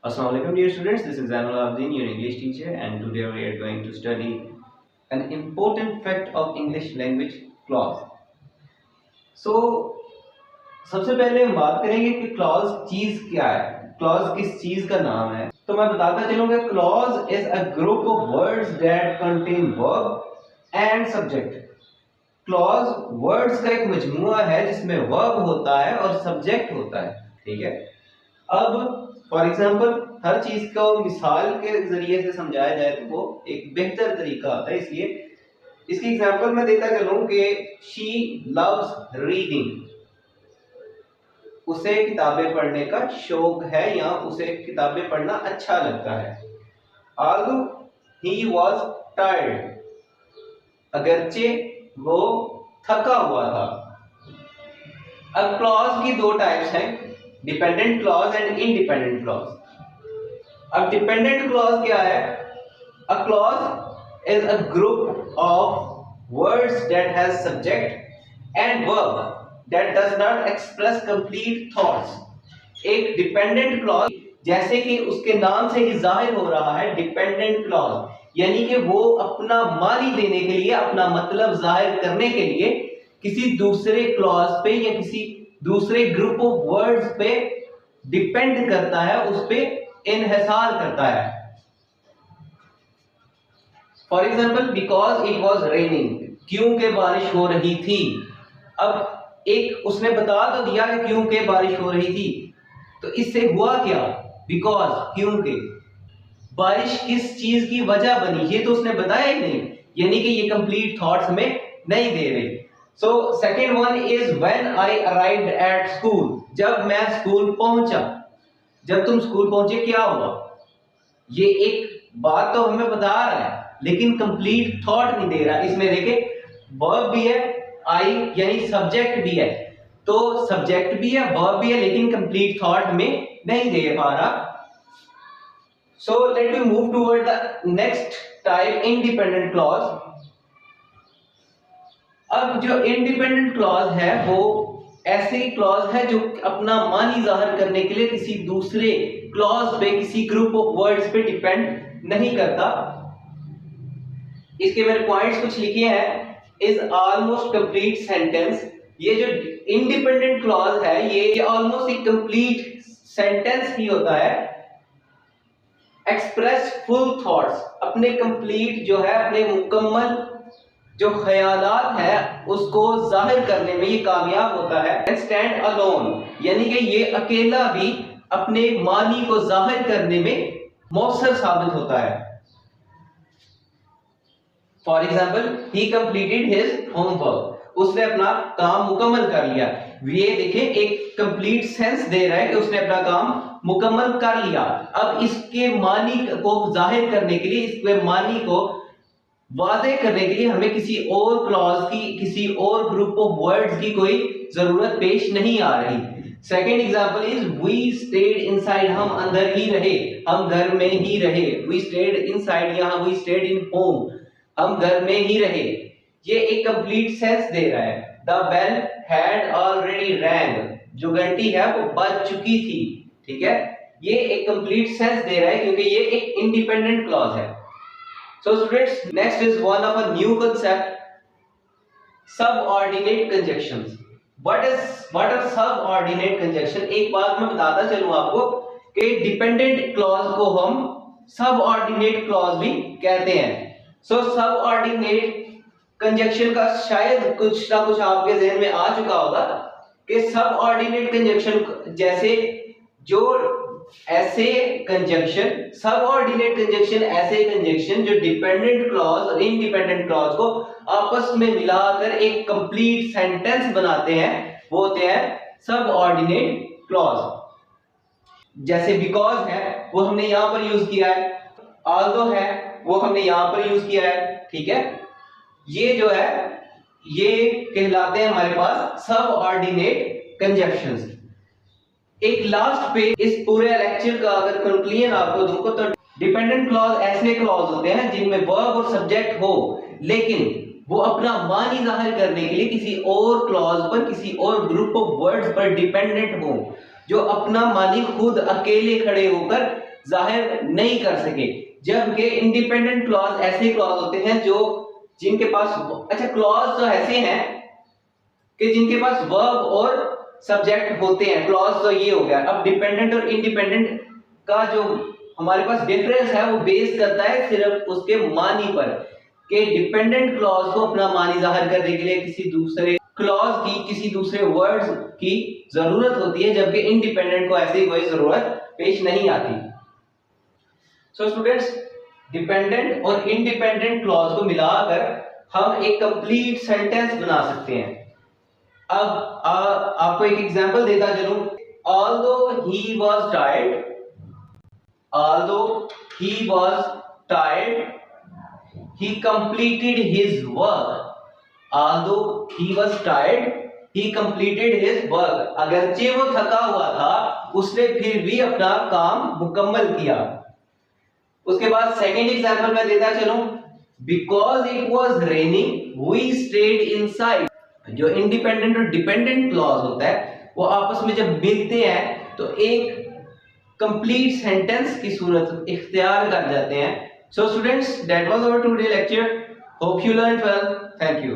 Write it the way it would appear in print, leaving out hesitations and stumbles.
Assalamualaikum dear students, this is Zainul Abdin, your English teacher, and today we are going to study an important fact of English language clause. So सबसे पहले हम बात करेंगे कि clause चीज क्या है, क्लॉज किस चीज का नाम है। तो मैं बताता चलूंगा clause is a group of words that contain verb and subject. Clause words का एक मजमुआ है जिसमें वर्ब होता है और सब्जेक्ट होता है। ठीक है, अब फॉर एग्जाम्पल हर चीज को मिसाल के जरिए से समझाया जाए तो वो एक बेहतर तरीका आता है, इसलिए इसकी एग्जाम्पल मैं देता चलूं कि शी लव्स रीडिंग, उसे किताबें पढ़ने का शौक है या उसे किताबें पढ़ना अच्छा लगता है। आल्दो ही वॉज टायर्ड, अगरचे वो थका हुआ था। अब क्लॉज की दो टाइप्स हैं, dependent clause and independent clause. अब डिपेंडेंट क्लॉज क्या है? A clause is a group of words that has subject and verb that does not express complete thoughts. एक डिपेंडेंट क्लॉज, जैसे कि उसके नाम से ही जाहिर हो रहा है, डिपेंडेंट क्लॉज यानी कि वो अपना मानी देने के लिए, अपना मतलब जाहिर करने के लिए किसी दूसरे क्लॉज पे या किसी दूसरे ग्रुप ऑफ वर्ड्स पे डिपेंड करता है, उस पे इन्हिसार करता है। For example, because it was raining, क्योंकि बारिश हो रही थी। अब एक उसने बता तो दिया कि क्योंकि बारिश हो रही थी, तो इससे हुआ क्या? बिकॉज, क्योंकि। बारिश किस चीज की वजह बनी ये तो उसने बताया ही नहीं, यानी कि ये कंप्लीट थॉट्स हमें नहीं दे रहे। So second one is when I arrived at school, जब मैं स्कूल पहुंचा। जब तुम स्कूल पहुंचे क्या हुआ? ये एक बात तो हमें बता रहा है लेकिन कंप्लीट थॉट नहीं दे रहा। इसमें देखे वर्ब भी है, आई यानी सब्जेक्ट भी है, तो सब्जेक्ट भी है, वर्ब भी है, लेकिन कंप्लीट थॉट हमें नहीं दे पा रहा। So let me move toward the next type, independent clause. अब जो इंडिपेंडेंट क्लॉज है वो ऐसी क्लॉज है जो अपना मानी जाहिर करने के लिए किसी दूसरे क्लॉज पे, किसी ग्रुप ऑफ वर्ड्स पे डिपेंड नहीं करता। इसके मेरे पॉइंट्स कुछ लिखे हैं। इज ऑलमोस्ट कंप्लीट सेंटेंस, ये जो इंडिपेंडेंट क्लॉज है ये ऑलमोस्ट एक कंप्लीट सेंटेंस ही होता है। एक्सप्रेस फुल थॉट्स, अपने कंप्लीट जो है, अपने मुकम्मल जो ख्यालात है उसको जाहिर करने में ये कामयाब होता है। स्टैंड अलोन, यानी कि ये अकेला भी अपने मानी को जाहिर करने में मौसर साबित होता है। For example, he completed his homework, उसने अपना काम मुकम्मल कर लिया। ये देखिए एक कंप्लीट सेंस दे रहा है कि उसने अपना काम मुकम्मल कर लिया। अब इसके मानी को जाहिर करने के लिए, इसके मानी को वाज़ेह करने के लिए हमें किसी और क्लॉज की, किसी और ग्रुप ऑफ वर्ड्स की कोई जरूरत पेश नहीं आ रही। Second example is we stayed inside, हम अंदर ही रहे, हम घर में ही रहे। वी स्टेड इनसाइड, यहाँ वी स्टेड इन होम, हम घर में ही रहे। ये एक कंप्लीट सेंस दे रहा है। The bell had already rang, जो घंटी है वो बज चुकी थी। ठीक है, ये एक कंप्लीट सेंस दे रहा है क्योंकि ये एक इंडिपेंडेंट क्लॉज है। So students, next is one of a new concept, subordinate conjunctions. What are subordinate conjunction? एक बात मैं बताता चलूं आपको कि डिपेंडेंट क्लॉज को हम सबऑर्डिनेट क्लॉज भी कहते हैं। So सबऑर्डिनेट कंजंक्शन का शायद कुछ ना कुछ आपके जहन में आ चुका होगा कि सबऑर्डिनेट कंजंक्शन जैसे जो ऐसे कंजंक्शन, सबऑर्डिनेट कंजंक्शन ऐसे कंजंक्शन जो डिपेंडेंट क्लॉज और इंडिपेंडेंट क्लॉज को आपस में मिलाकर एक कंप्लीट सेंटेंस बनाते हैं, वो होते हैं सबऑर्डिनेट क्लॉज। जैसे बिकॉज है वो हमने यहां पर यूज किया है, ऑल्दो है वो हमने यहां पर यूज किया है। ठीक है, ये जो है ये कहलाते हैं हमारे पास सबऑर्डिनेट कंजंक्शंस। एक लास्ट पे इस पूरे लेक्चर का अगर कंक्लूजन आपको दूं तो डिपेंडेंट क्लॉज ऐसे क्लॉज होते हैं जिनमें वर्ब और सब्जेक्ट हो, लेकिन वो अपना मानी जाहिर करने के लिए किसी और क्लॉज पर, किसी और ग्रुप ऑफ वर्ड्स पर डिपेंडेंट हो, जो अपना मानी खुद अकेले खड़े होकर जाहिर नहीं कर सके। जबकि इंडिपेंडेंट क्लॉज ऐसे क्लॉज होते हैं जो जिनके पास, अच्छा क्लॉज तो ऐसे हैं कि जिनके पास वर्ब और सब्जेक्ट होते हैं, क्लॉज तो ये हो गया। अब डिपेंडेंट और इंडिपेंडेंट का जो हमारे पास डिफरेंस है वो बेस करता है सिर्फ उसके मानी पर, कि डिपेंडेंट क्लॉज को अपना मानी जाहिर करने के लिए किसी दूसरे क्लॉज की, किसी दूसरे वर्ड्स की जरूरत होती है, जबकि इंडिपेंडेंट को ऐसी कोई जरूरत पेश नहीं आती। सो स्टूडेंट्स, डिपेंडेंट और इंडिपेंडेंट क्लॉज को मिलाकर हम एक कंप्लीट सेंटेंस बना सकते हैं। अब आपको एक एग्जांपल देता चलूं। Although he was tired, he completed his work. Although he was tired, he completed his work. अगरचे वो थका हुआ था, उसने फिर भी अपना काम मुकम्मल किया। उसके बाद सेकेंड एग्जांपल मैं देता चलूं। Because it was raining, we stayed inside. जो इंडिपेंडेंट और डिपेंडेंट क्लॉज होता है वो आपस में जब मिलते हैं तो एक कंप्लीट सेंटेंस की सूरत इख्तियार कर जाते हैं। So students, that was our today lecture. Hope you learn well. Thank you.